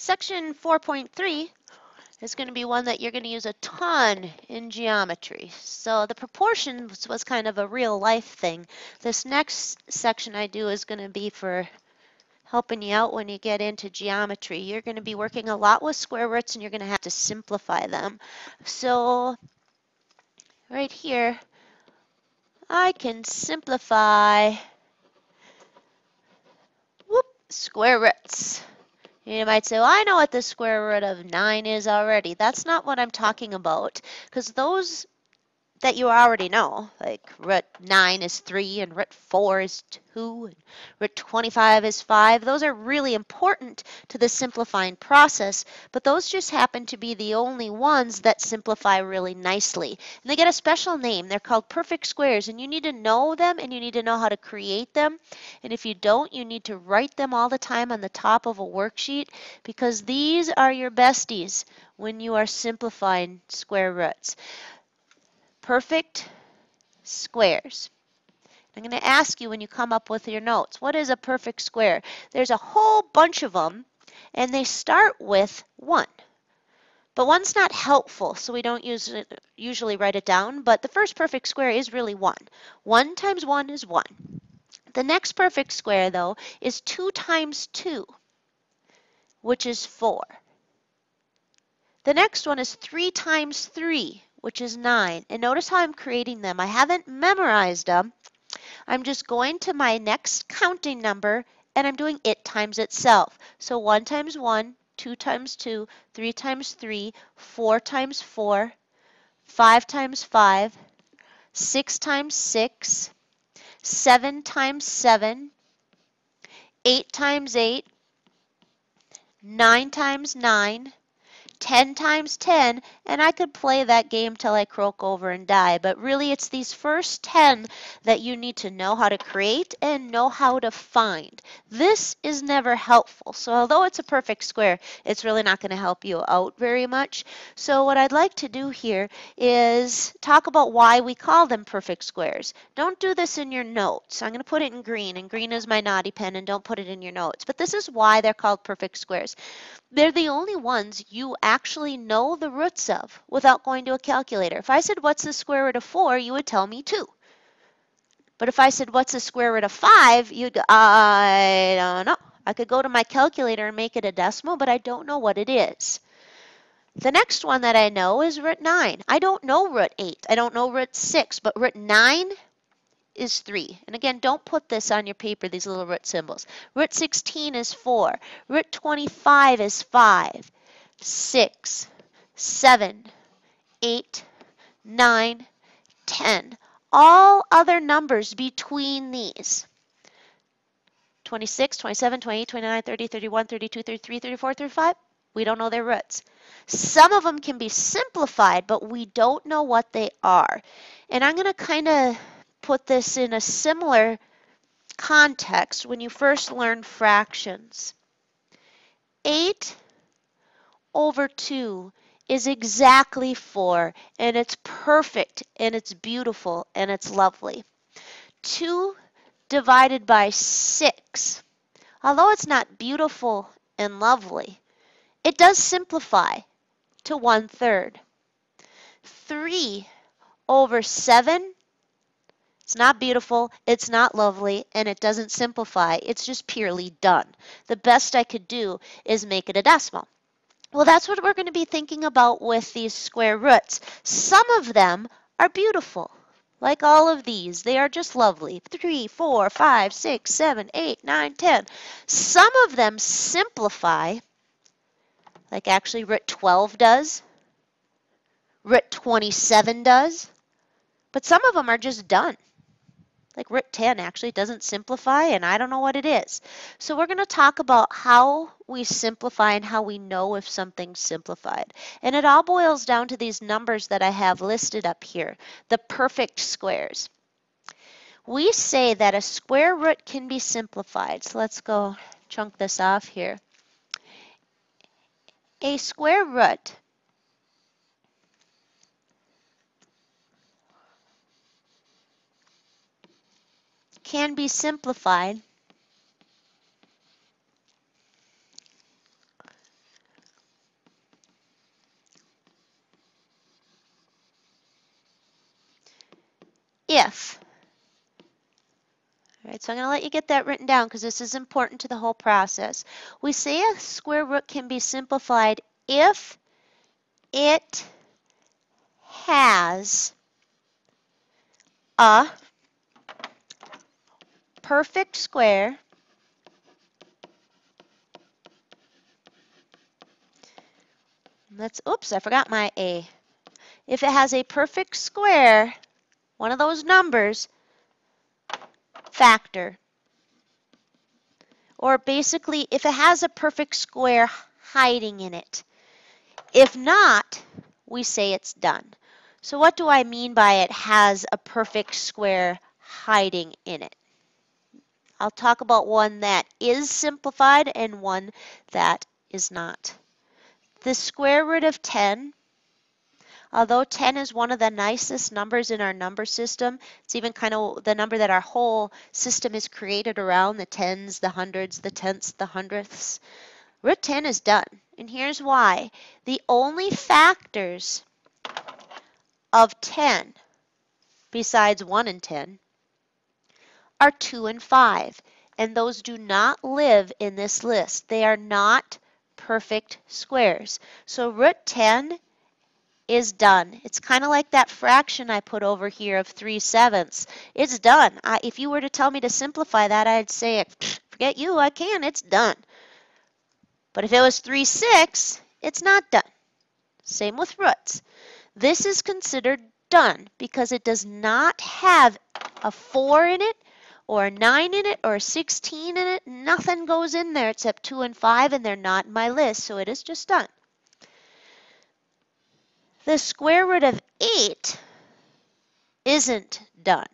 Section 4.3 is going to be one that you're going to use a ton in geometry. So the proportions was kind of a real life thing. This next section I do is going to be for helping you out when you get into geometry. You're going to be working a lot with square roots and you're going to have to simplify them. So right here, I can simplify square roots. You might say, well, I know what the square root of 9 is already. That's not what I'm talking about, because those that you already know, like root 9 is 3 and root 4 is 2 and root 25 is 5, those are really important to the simplifying process, but those just happen to be the only ones that simplify really nicely. And they get a special name. They're called perfect squares, and you need to know them and you need to know how to create them. And if you don't, you need to write them all the time on the top of a worksheet, because these are your besties when you are simplifying square roots. Perfect squares. I'm going to ask you when you come up with your notes, what is a perfect square? There's a whole bunch of them, and they start with 1. But 1's not helpful, so we don't usually write it down, but the first perfect square is really 1. 1 times 1 is 1. The next perfect square, though, is 2 times 2, which is 4. The next one is 3 times 3, which is 9. And notice how I'm creating them. I haven't memorized them. I'm just going to my next counting number, and I'm doing it times itself. So 1 times 1, 2 times 2, 3 times 3, 4 times 4, 5 times 5, 6 times 6, 7 times 7, 8 times 8, 9 times 9, 10 times 10, and I could play that game till I croak over and die, but really it's these first 10 that you need to know how to create and know how to find. This is never helpful, so although it's a perfect square, it's really not going to help you out very much. So what I'd like to do here is talk about why we call them perfect squares. Don't do this in your notes. I'm going to put it in green, and green is my naughty pen, and don't put it in your notes, but this is why they're called perfect squares. They're the only ones you actually know the roots of without going to a calculator. If I said, what's the square root of 4, you would tell me 2. But if I said, what's the square root of 5, you'd go, I don't know. I could go to my calculator and make it a decimal, but I don't know what it is. The next one that I know is root 9. I don't know root 8. I don't know root 6, but root 9 is 3. And again, don't put this on your paper, these little root symbols. Root 16 is 4. Root 25 is 5, 6, 7, 8, 9, 10. All other numbers between these, 26, 27, 28, 29, 30, 31, 32, 33, 34, 35, we don't know their roots. Some of them can be simplified, but we don't know what they are. And I'm going to kind of put this in a similar context when you first learn fractions. 8 over 2 is exactly 4, and it's perfect, and it's beautiful, and it's lovely. 2 divided by 6, although it's not beautiful and lovely, it does simplify to 1/3. 3 over 7, it's not beautiful, it's not lovely, and it doesn't simplify. It's just purely done. The best I could do is make it a decimal. Well, that's what we're going to be thinking about with these square roots. Some of them are beautiful, like all of these. They are just lovely. 3, 4, 5, 6, 7, 8, 9, 10. Some of them simplify, like actually root 12 does. Root 27 does. But some of them are just done. Like root 10 actually doesn't simplify, and I don't know what it is. So we're going to talk about how we simplify and how we know if something's simplified. And it all boils down to these numbers that I have listed up here, the perfect squares. We say that a square root can be simplified. So let's go chunk this off here. A square root can be simplified if. All right, so I'm going to let you get that written down because this is important to the whole process. We say a square root can be simplified if it has a perfect square oops, I forgot my A. If it has a perfect square, one of those numbers, factor. Or basically, if it has a perfect square hiding in it. If not, we say it's done. So what do I mean by it has a perfect square hiding in it? I'll talk about one that is simplified and one that is not. The square root of 10, although 10 is one of the nicest numbers in our number system, it's even kind of the number that our whole system is created around, the tens, the hundreds, the tenths, the hundredths. Root 10 is done, and here's why. The only factors of 10, besides 1 and 10, are 2 and 5, and those do not live in this list. They are not perfect squares. So root 10 is done. It's kind of like that fraction I put over here of 3/7. It's done. If you were to tell me to simplify that, I'd say, forget you, I can, it's done. But if it was 3/6, it's not done. Same with roots. This is considered done because it does not have a 4 in it, or a 9 in it, or a 16 in it. Nothing goes in there except 2 and 5, and they're not in my list, so it is just done. The square root of 8 isn't done.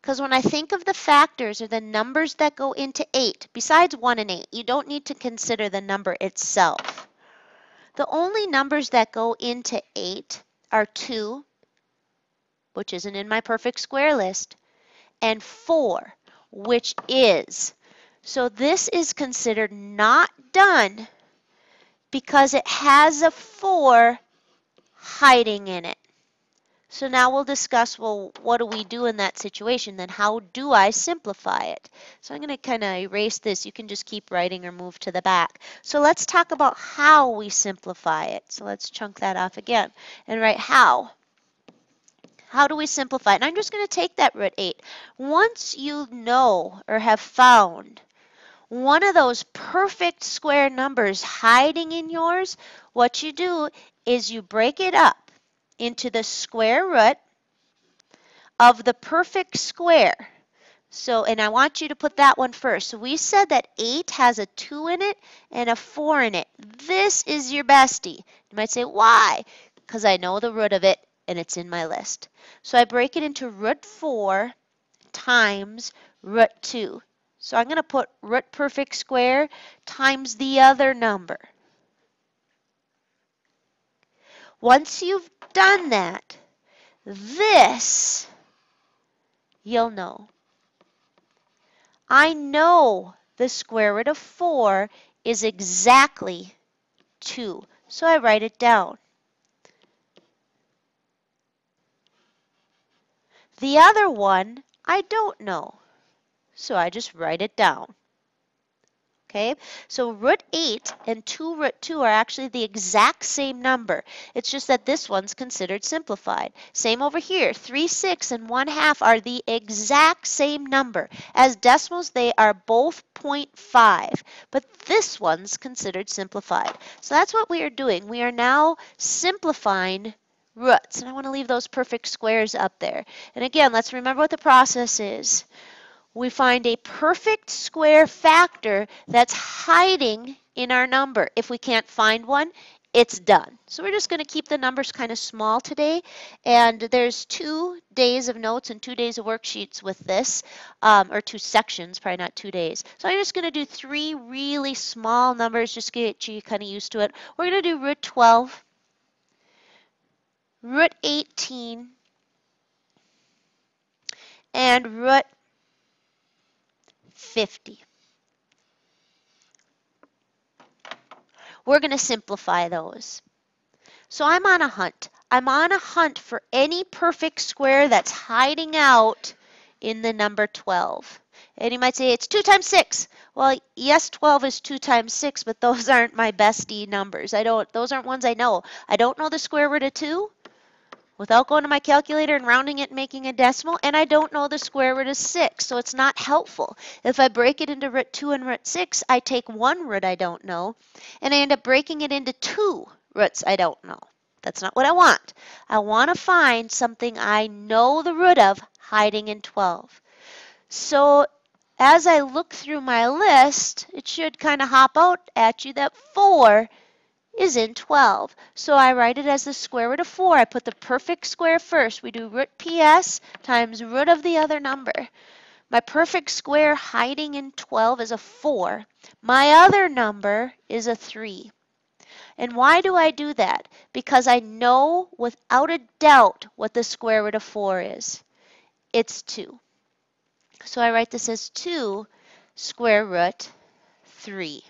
Because when I think of the factors or the numbers that go into 8, besides 1 and 8, you don't need to consider the number itself. The only numbers that go into 8 are 2, which isn't in my perfect square list, and 4, which is. So this is considered not done because it has a 4 hiding in it. So now we'll discuss, well, what do we do in that situation? Then how do I simplify it? So I'm going to kind of erase this. You can just keep writing or move to the back. So let's talk about how we simplify it. So let's chunk that off again and write how. How do we simplify it? And I'm just going to take that root 8. Once you know or have found one of those perfect square numbers hiding in yours, what you do is you break it up into the square root of the perfect square. So, and I want you to put that one first. So we said that 8 has a 2 in it and a 4 in it. This is your bestie. You might say, why? Because I know the root of it and it's in my list. So I break it into root 4 times root 2. So I'm going to put root perfect square times the other number. Once you've done that, this you'll know. I know the square root of 4 is exactly 2, so I write it down. The other one I don't know, so I just write it down. Okay, so root 8 and 2 root 2 are actually the exact same number. It's just that this one's considered simplified. Same over here, 3/6 and 1/2 are the exact same number. As decimals, they are both 0.5, but this one's considered simplified. So that's what we are doing. We are now simplifying roots, and I want to leave those perfect squares up there. And again, let's remember what the process is. We find a perfect square factor that's hiding in our number. If we can't find one, it's done. So we're just going to keep the numbers kind of small today. And there's 2 days of notes and 2 days of worksheets with this, or 2 sections, probably not 2 days. So I'm just going to do 3 really small numbers, just get you kind of used to it. We're going to do root 12, root 18, and root 50. We're going to simplify those. So I'm on a hunt. I'm on a hunt for any perfect square that's hiding out in the number 12. And you might say, it's 2 times 6. Well, yes, 12 is 2 times 6, but those aren't my bestie numbers. Those aren't ones I know. I don't know the square root of 2 without going to my calculator and rounding it and making a decimal, and I don't know the square root of 6, so it's not helpful. If I break it into root 2 and root 6, I take one root I don't know, and I end up breaking it into 2 roots I don't know. That's not what I want. I want to find something I know the root of hiding in 12. So as I look through my list, it should kind of hop out at you that 4 is in 12. So I write it as the square root of 4. I put the perfect square first. We do root PS times root of the other number. My perfect square hiding in 12 is a 4. My other number is a 3. And why do I do that? Because I know without a doubt what the square root of 4 is. It's 2. So I write this as 2 square root 3.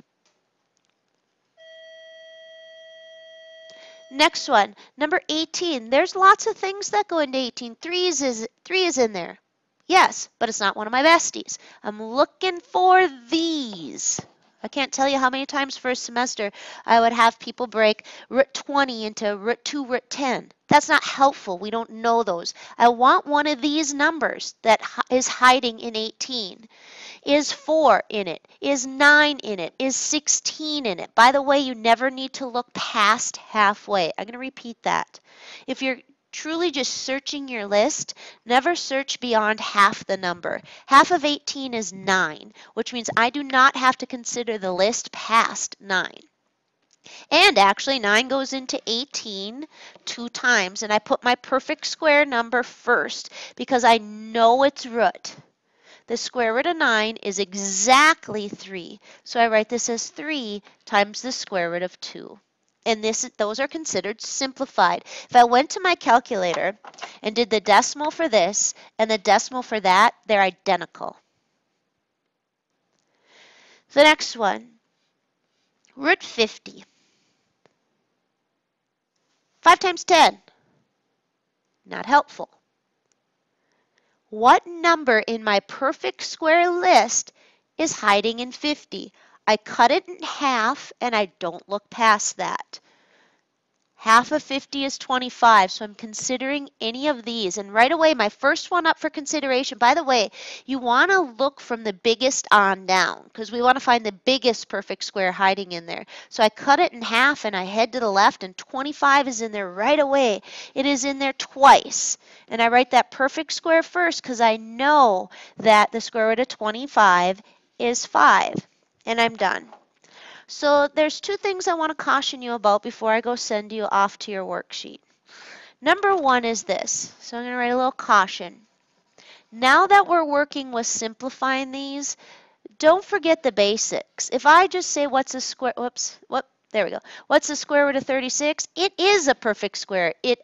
Next one, number 18. There's lots of things that go into 18. 3 is in there. Yes, but it's not one of my besties. I'm looking for these. I can't tell you how many times for a semester I would have people break root 20 into root 2, root 10. That's not helpful. We don't know those. I want one of these numbers that is hiding in 18. Is 4 in it? Is 9 in it? Is 16 in it? By the way, you never need to look past halfway. I'm going to repeat that. If you're truly just searching your list, never search beyond half the number. Half of 18 is 9, which means I do not have to consider the list past 9. And actually, 9 goes into 18 2 times, and I put my perfect square number first because I know its root. The square root of 9 is exactly 3, so I write this as 3 times the square root of 2. And those are considered simplified. If I went to my calculator and did the decimal for this and the decimal for that, they're identical. The next one, root 50. 5 times 10, not helpful. What number in my perfect square list is hiding in 50? I cut it in half and I don't look past that. Half of 50 is 25, so I'm considering any of these. And right away, my first one up for consideration, by the way, you want to look from the biggest on down because we want to find the biggest perfect square hiding in there. So I cut it in half and I head to the left and 25 is in there right away. It is in there twice. And I write that perfect square first because I know that the square root of 25 is 5. And I'm done. So there's 2 things I want to caution you about before I go send you off to your worksheet. Number 1 is this. So I'm going to write a little caution. Now that we're working with simplifying these, don't forget the basics. If I just say what's the square, there we go. What's the square root of 36? It is a perfect square. It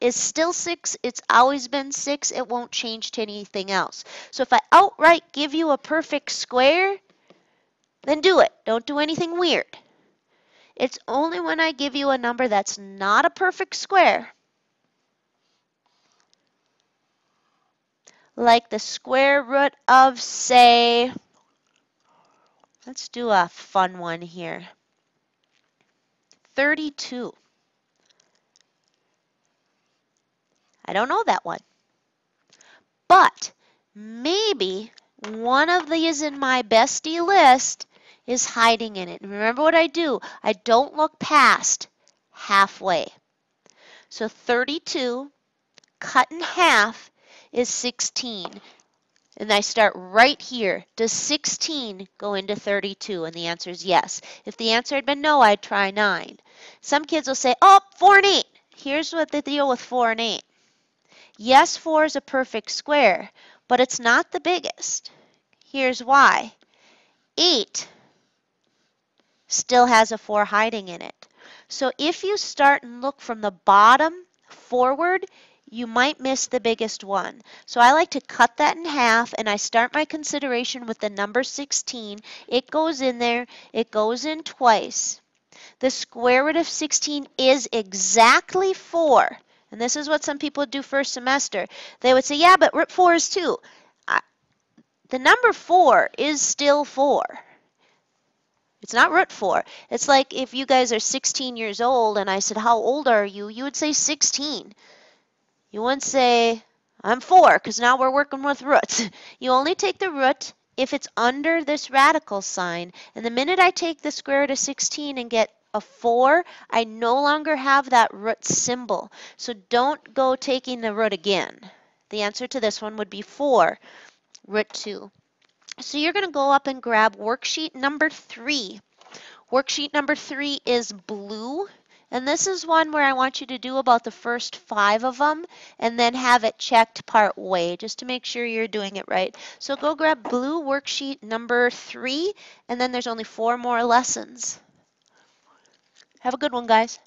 is still 6. It's always been 6. It won't change to anything else. So if I outright give you a perfect square, then do it. Don't do anything weird. It's only when I give you a number that's not a perfect square, like the square root of, say, let's do a fun one here, 32. I don't know that one. But maybe one of these in my bestie list is hiding in it. And remember what I do. I don't look past halfway. So 32 cut in half is 16. And I start right here. Does 16 go into 32? And the answer is yes. If the answer had been no, I'd try 9. Some kids will say, oh, 4 and 8. Here's what the deal with 4 and 8. Yes, 4 is a perfect square, but it's not the biggest. Here's why. 8 still has a 4 hiding in it. So if you start and look from the bottom forward, you might miss the biggest one. So I like to cut that in half and I start my consideration with the number 16. It goes in there. It goes in twice. The square root of 16 is exactly 4. And this is what some people do first semester. They would say, yeah, but root 4 is 2. The number 4 is still 4. It's not root 4. It's like if you guys are 16 years old and I said, how old are you? You would say 16. You wouldn't say, I'm 4, because now we're working with roots. You only take the root if it's under this radical sign. And the minute I take the square root of 16 and get a 4, I no longer have that root symbol. So don't go taking the root again. The answer to this one would be 4, root 2. So you're going to go up and grab worksheet number 3. Worksheet number 3 is blue. And this is one where I want you to do about the first 5 of them and then have it checked part way just to make sure you're doing it right. So go grab blue worksheet number 3, and then there's only 4 more lessons. Have a good one, guys.